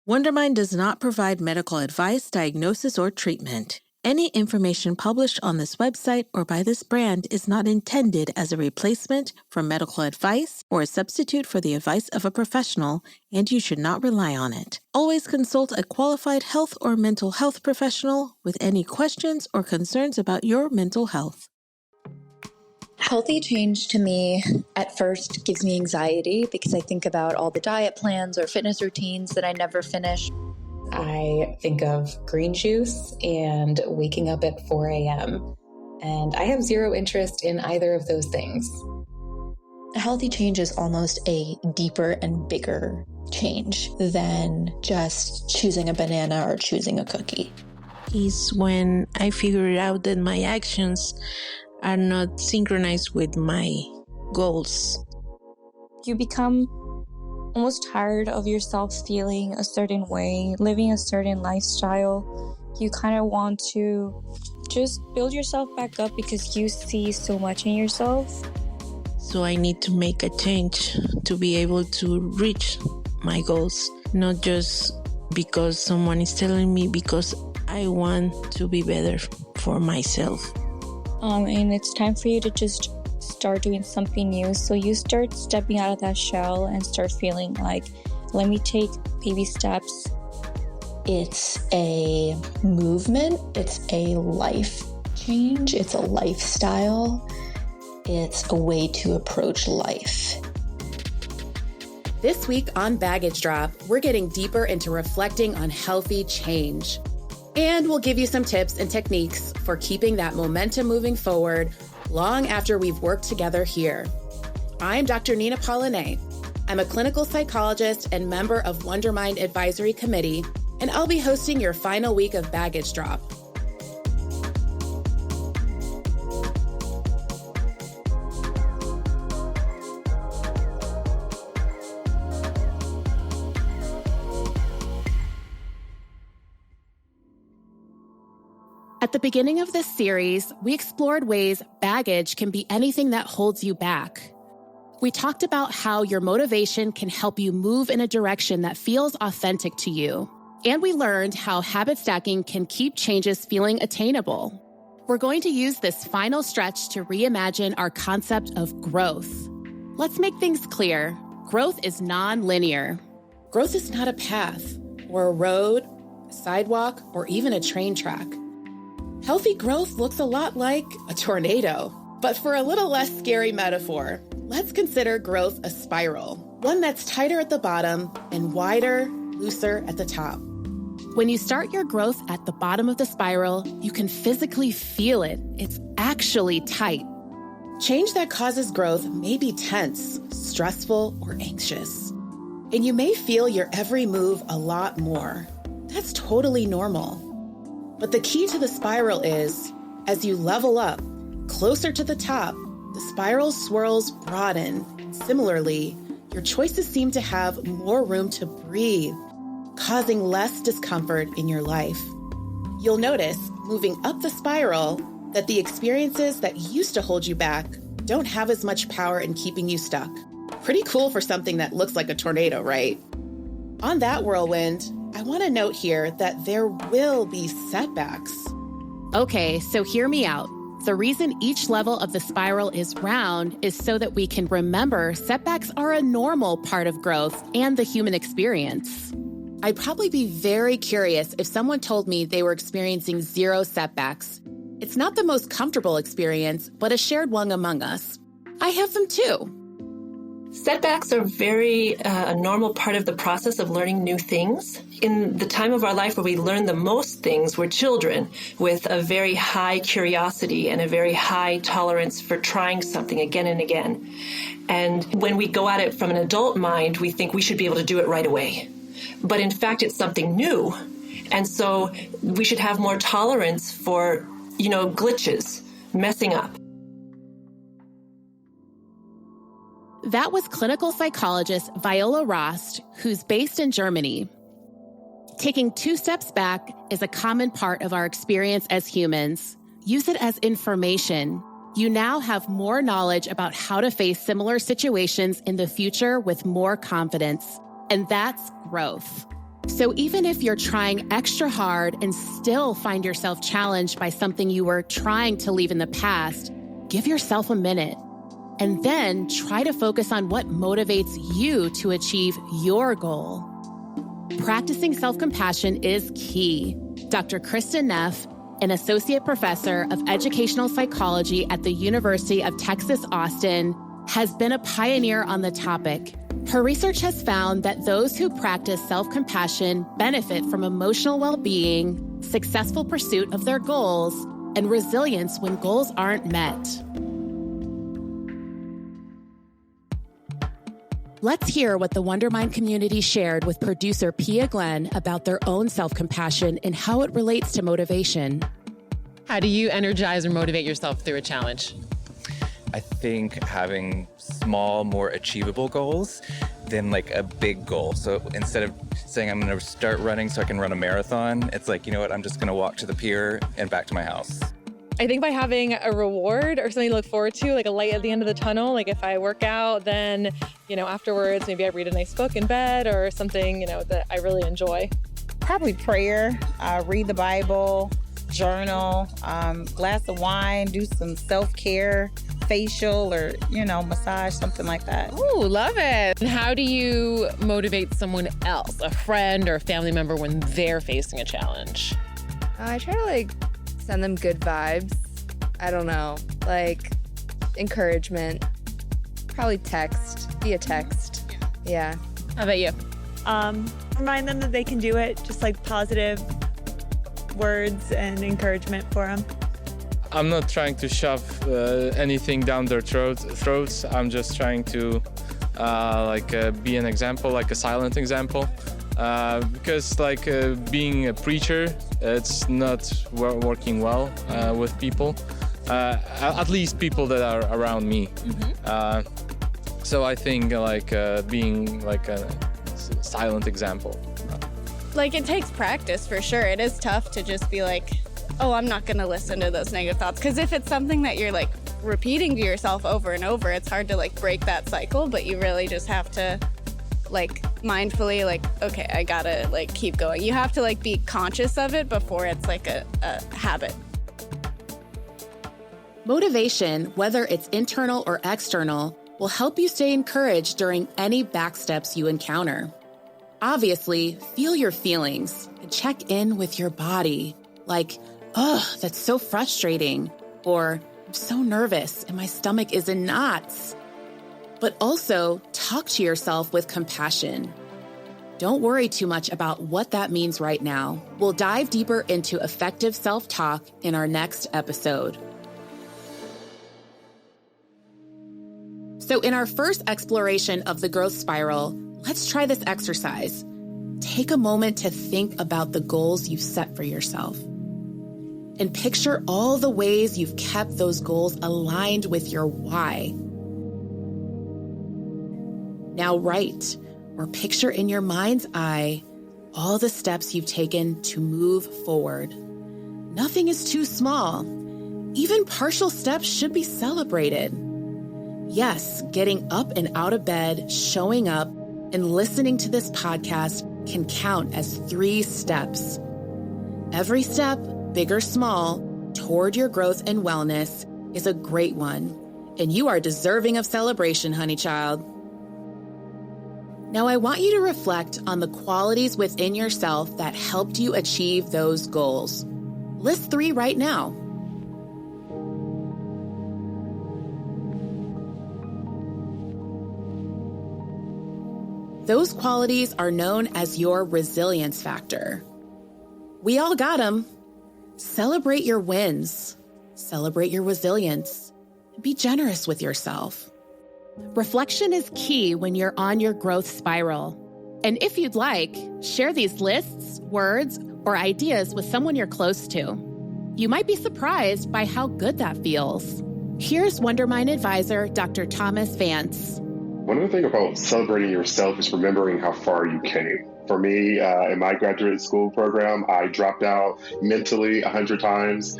Wondermind does not provide medical advice, diagnosis, or treatment. Any information published on this website or by this brand is not intended as a replacement for medical advice or a substitute for the advice of a professional, and you should not rely on it. Always consult a qualified health or mental health professional with any questions or concerns about your mental health. Healthy change to me at first gives me anxiety because I think about all the diet plans or fitness routines that I never finish. I think of green juice and waking up at 4 a.m. And I have zero interest in either of those things. A healthy change is almost a deeper and bigger change than just choosing a banana or choosing a cookie. Is when I figure out that my actions are not synchronized with my goals. You become almost tired of yourself feeling a certain way, living a certain lifestyle. You kind of want to just build yourself back up because you see so much in yourself. So I need to make a change to be able to reach my goals, not just because someone is telling me, because I want to be better for myself. And it's time for you to just start doing something new. So you start stepping out of that shell and start feeling like, let me take baby steps. It's a movement. It's a life change. It's a lifestyle. It's a way to approach life. This week on Baggage Drop, we're getting deeper into reflecting on healthy change. And we'll give you some tips and techniques for keeping that momentum moving forward long after we've worked together here. I'm Dr. Nina Polyné. I'm a clinical psychologist and member of Wondermind Advisory Committee, and I'll be hosting your final week of Baggage Drop. At the beginning of this series, we explored ways baggage can be anything that holds you back. We talked about how your motivation can help you move in a direction that feels authentic to you. And we learned how habit stacking can keep changes feeling attainable. We're going to use this final stretch to reimagine our concept of growth. Let's make things clear. Growth is non-linear. Growth is not a path, or a road, a sidewalk, or even a train track. Healthy growth looks a lot like a tornado. But for a little less scary metaphor, let's consider growth a spiral, one that's tighter at the bottom and wider, looser at the top. When you start your growth at the bottom of the spiral, you can physically feel it. It's actually tight. Change that causes growth may be tense, stressful, or anxious. And you may feel your every move a lot more. That's totally normal. But the key to the spiral is, as you level up, closer to the top, the spiral swirls broaden. Similarly, your choices seem to have more room to breathe, causing less discomfort in your life. You'll notice, moving up the spiral, that the experiences that used to hold you back don't have as much power in keeping you stuck. Pretty cool for something that looks like a tornado, right? On that whirlwind, I want to note here that there will be setbacks. Okay, so hear me out. The reason each level of the spiral is round is so that we can remember setbacks are a normal part of growth and the human experience. I'd probably be very curious if someone told me they were experiencing 0 setbacks. It's not the most comfortable experience, but a shared one among us. I have them too. Setbacks are a normal part of the process of learning new things. In the time of our life where we learn the most things, we're children with a very high curiosity and a very high tolerance for trying something again and again. And when we go at it from an adult mind, we think we should be able to do it right away. But in fact, it's something new. And so we should have more tolerance for, glitches, messing up. That was clinical psychologist Viola Rost, who's based in Germany. Taking 2 steps back is a common part of our experience as humans. Use it as information. You now have more knowledge about how to face similar situations in the future with more confidence. And that's growth. So even if you're trying extra hard and still find yourself challenged by something you were trying to leave in the past, give yourself a minute. And then try to focus on what motivates you to achieve your goal. Practicing self-compassion is key. Dr. Kristen Neff, an associate professor of educational psychology at the University of Texas, Austin, has been a pioneer on the topic. Her research has found that those who practice self-compassion benefit from emotional well-being, successful pursuit of their goals, and resilience when goals aren't met. Let's hear what the Wondermind community shared with producer Pia Glenn about their own self-compassion and how it relates to motivation. How do you energize or motivate yourself through a challenge? I think having small, more achievable goals than like a big goal. So instead of saying I'm going to start running so I can run a marathon, it's like, you know what, I'm just going to walk to the pier and back to my house. I think by having a reward or something to look forward to, like a light at the end of the tunnel, like if I work out, then, afterwards, maybe I read a nice book in bed or something, that I really enjoy. Probably prayer, read the Bible, journal, glass of wine, do some self-care, facial or, massage, something like that. Ooh, love it. And how do you motivate someone else, a friend or a family member, when they're facing a challenge? I try to send them good vibes. I don't know, encouragement. Probably text, via text. Yeah. How about you? Remind them that they can do it, just positive words and encouragement for them. I'm not trying to shove anything down their throats. I'm just trying to be an example, a silent example. Because being a preacher, it's not working well with people, at least people that are around me. Mm-hmm. So I think being a silent example. It takes practice for sure. It is tough to just be oh, I'm not going to listen to those negative thoughts. Because if it's something that you're repeating to yourself over and over, it's hard to break that cycle, but you really just have to mindfully okay, I gotta keep going. You have to be conscious of it before it's a habit. Motivation, whether it's internal or external, will help you stay encouraged during any backsteps you encounter. Obviously, feel your feelings and check in with your body. Oh, that's so frustrating. Or, I'm so nervous and my stomach is in knots. But also, talk to yourself with compassion. Don't worry too much about what that means right now. We'll dive deeper into effective self-talk in our next episode. So in our first exploration of the growth spiral, let's try this exercise. Take a moment to think about the goals you've set for yourself. And picture all the ways you've kept those goals aligned with your why. Now write or picture in your mind's eye all the steps you've taken to move forward. Nothing is too small. Even partial steps should be celebrated. Yes, getting up and out of bed, showing up, and listening to this podcast can count as 3 steps. Every step, big or small, toward your growth and wellness is a great one, and you are deserving of celebration, honey child. Now, I want you to reflect on the qualities within yourself that helped you achieve those goals. List 3 right now. Those qualities are known as your resilience factor. We all got them. Celebrate your wins. Celebrate your resilience. Be generous with yourself. Reflection is key when you're on your growth spiral. And if you'd like, share these lists, words, or ideas with someone you're close to. You might be surprised by how good that feels. Here's Wondermind advisor, Dr. Thomas Vance. One of the things about celebrating yourself is remembering how far you came. For me, in my graduate school program, I dropped out mentally 100 times.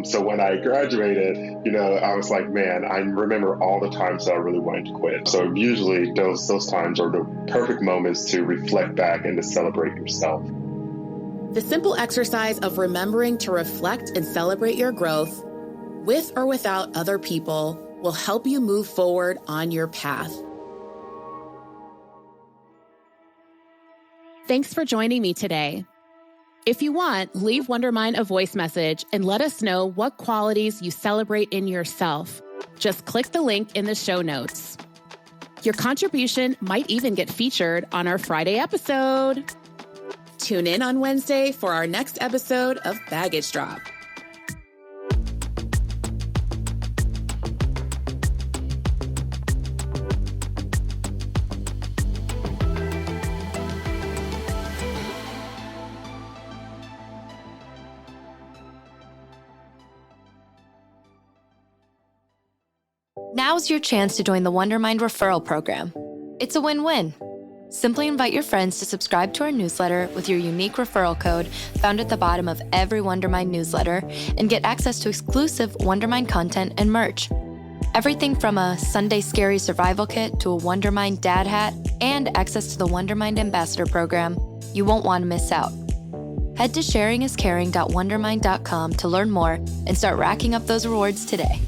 So when I graduated, I was like, man, I remember all the times that I really wanted to quit. So usually those times are the perfect moments to reflect back and to celebrate yourself. The simple exercise of remembering to reflect and celebrate your growth, with or without other people, will help you move forward on your path. Thanks for joining me today. If you want, leave Wondermind a voice message and let us know what qualities you celebrate in yourself. Just click the link in the show notes. Your contribution might even get featured on our Friday episode. Tune in on Wednesday for our next episode of Baggage Drop. Now's your chance to join the Wondermind referral program. It's a win-win. Simply invite your friends to subscribe to our newsletter with your unique referral code found at the bottom of every Wondermind newsletter and get access to exclusive Wondermind content and merch. Everything from a Sunday Scary Survival Kit to a Wondermind Dad Hat and access to the Wondermind Ambassador Program. You won't want to miss out. Head to sharingiscaring.wondermind.com to learn more and start racking up those rewards today.